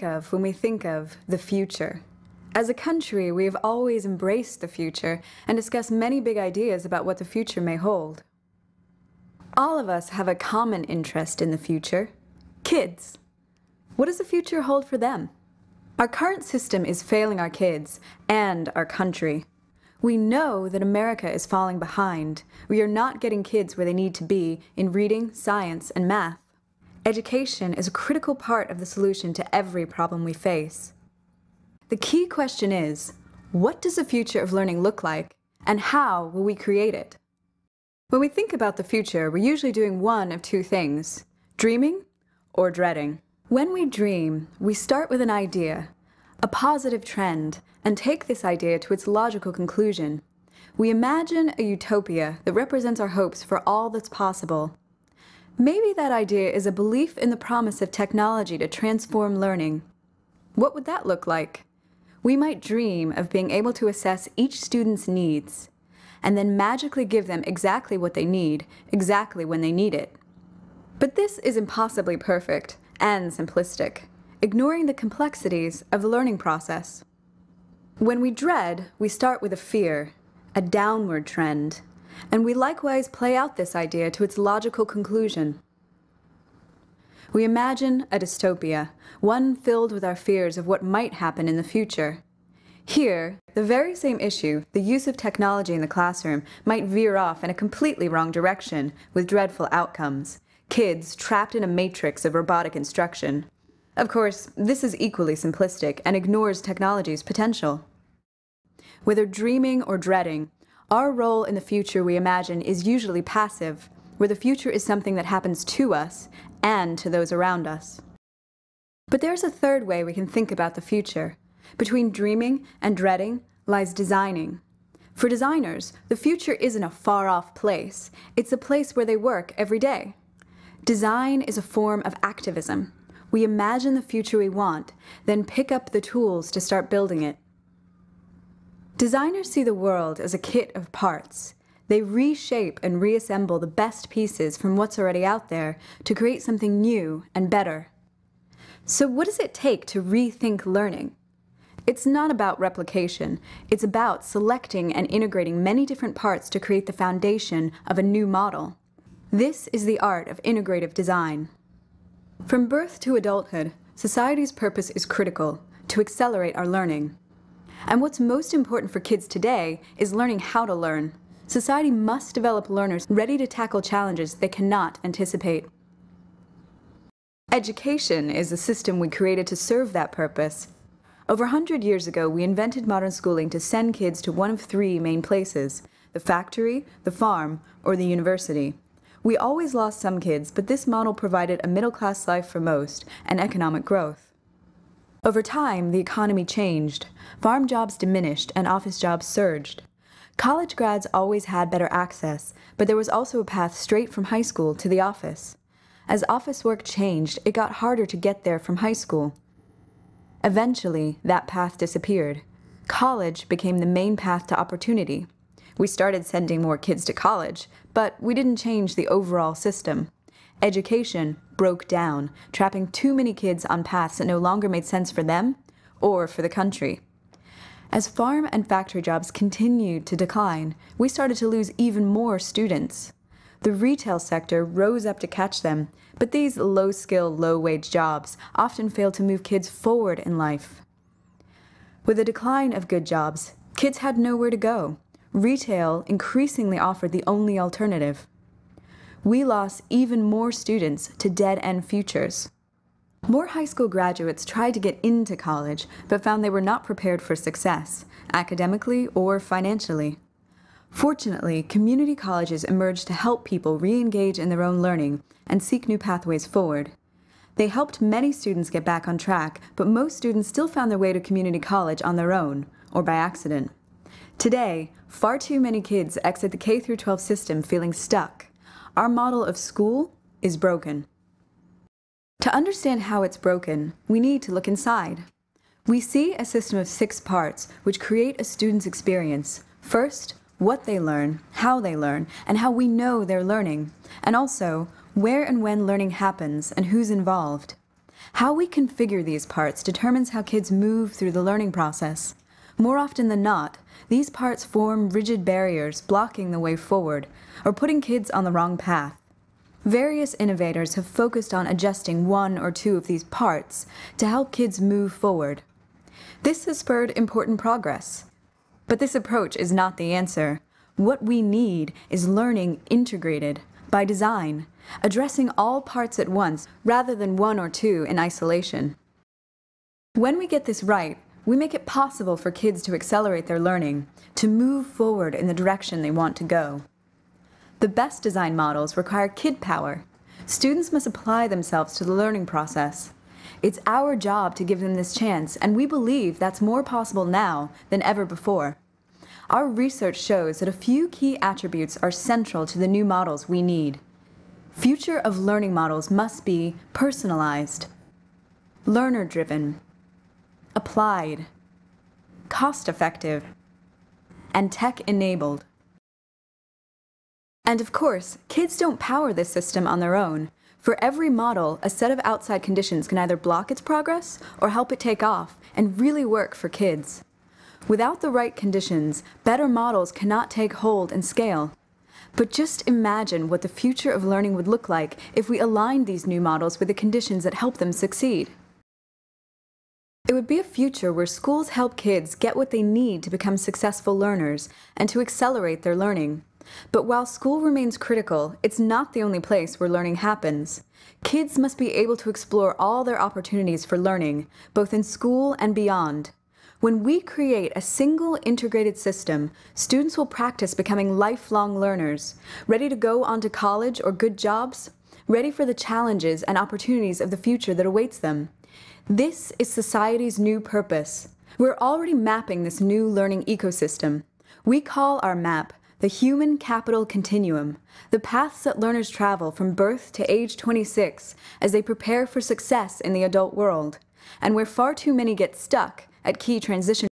Of when we think of the future. As a country, we have always embraced the future and discussed many big ideas about what the future may hold. All of us have a common interest in the future: kids. What does the future hold for them? Our current system is failing our kids and our country. We know that America is falling behind. We are not getting kids where they need to be in reading, science, and math. Education is a critical part of the solution to every problem we face. The key question is, what does the future of learning look like, and how will we create it? When we think about the future, we're usually doing one of two things: dreaming or dreading. When we dream, we start with an idea, a positive trend, and take this idea to its logical conclusion. We imagine a utopia that represents our hopes for all that's possible. Maybe that idea is a belief in the promise of technology to transform learning. What would that look like? We might dream of being able to assess each student's needs, and then magically give them exactly what they need, exactly when they need it. But this is impossibly perfect and simplistic, ignoring the complexities of the learning process. When we dread, we start with a fear, a downward trend, and we likewise play out this idea to its logical conclusion. We imagine a dystopia, one filled with our fears of what might happen in the future. Here, the very same issue, the use of technology in the classroom, might veer off in a completely wrong direction with dreadful outcomes. Kids trapped in a matrix of robotic instruction. Of course, this is equally simplistic and ignores technology's potential. Whether dreaming or dreading, our role in the future we imagine is usually passive, where the future is something that happens to us and to those around us. But there's a third way we can think about the future. Between dreaming and dreading lies designing. For designers, the future isn't a far-off place. It's a place where they work every day. Design is a form of activism. We imagine the future we want, then pick up the tools to start building it. Designers see the world as a kit of parts. They reshape and reassemble the best pieces from what's already out there to create something new and better. So what does it take to rethink learning? It's not about replication. It's about selecting and integrating many different parts to create the foundation of a new model. This is the art of integrative design. From birth to adulthood, society's purpose is critical: to accelerate our learning. And what's most important for kids today is learning how to learn. Society must develop learners ready to tackle challenges they cannot anticipate. Education is the system we created to serve that purpose. Over 100 years ago, we invented modern schooling to send kids to one of three main places: the factory, the farm, or the university. We always lost some kids, but this model provided a middle-class life for most and economic growth. Over time, the economy changed. Farm jobs diminished and office jobs surged. College grads always had better access, but there was also a path straight from high school to the office. As office work changed, it got harder to get there from high school. Eventually, that path disappeared. College became the main path to opportunity. We started sending more kids to college, but we didn't change the overall system. Education broke down, trapping too many kids on paths that no longer made sense for them or for the country. As farm and factory jobs continued to decline, we started to lose even more students. The retail sector rose up to catch them, but these low-skill, low-wage jobs often failed to move kids forward in life. With the decline of good jobs, kids had nowhere to go. Retail increasingly offered the only alternative. We lost even more students to dead-end futures. More high school graduates tried to get into college, but found they were not prepared for success, academically or financially. Fortunately, community colleges emerged to help people re-engage in their own learning and seek new pathways forward. They helped many students get back on track, but most students still found their way to community college on their own, or by accident. Today, far too many kids exit the K-12 system feeling stuck. Our model of school is broken. To understand how it's broken, we need to look inside. We see a system of 6 parts which create a student's experience. First, what they learn, and how we know they're learning, and also where and when learning happens and who's involved. How we configure these parts determines how kids move through the learning process. More often than not, these parts form rigid barriers blocking the way forward, or putting kids on the wrong path. Various innovators have focused on adjusting one or two of these parts to help kids move forward. This has spurred important progress. But this approach is not the answer. What we need is learning integrated, by design, addressing all parts at once rather than one or two in isolation. When we get this right, we make it possible for kids to accelerate their learning, to move forward in the direction they want to go. The best design models require kid power. Students must apply themselves to the learning process. It's our job to give them this chance, and we believe that's more possible now than ever before. Our research shows that a few key attributes are central to the new models we need. Future of learning models must be personalized, learner-driven, applied, cost-effective, and tech-enabled. And of course, kids don't power this system on their own. For every model, a set of outside conditions can either block its progress or help it take off and really work for kids. Without the right conditions, better models cannot take hold and scale. But just imagine what the future of learning would look like if we aligned these new models with the conditions that help them succeed. It would be a future where schools help kids get what they need to become successful learners and to accelerate their learning. But while school remains critical, it's not the only place where learning happens. Kids must be able to explore all their opportunities for learning, both in school and beyond. When we create a single integrated system, students will practice becoming lifelong learners, ready to go on to college or good jobs, ready for the challenges and opportunities of the future that awaits them. This is society's new purpose. We're already mapping this new learning ecosystem. We call our map the Human Capital Continuum, the paths that learners travel from birth to age 26 as they prepare for success in the adult world, and where far too many get stuck at key transition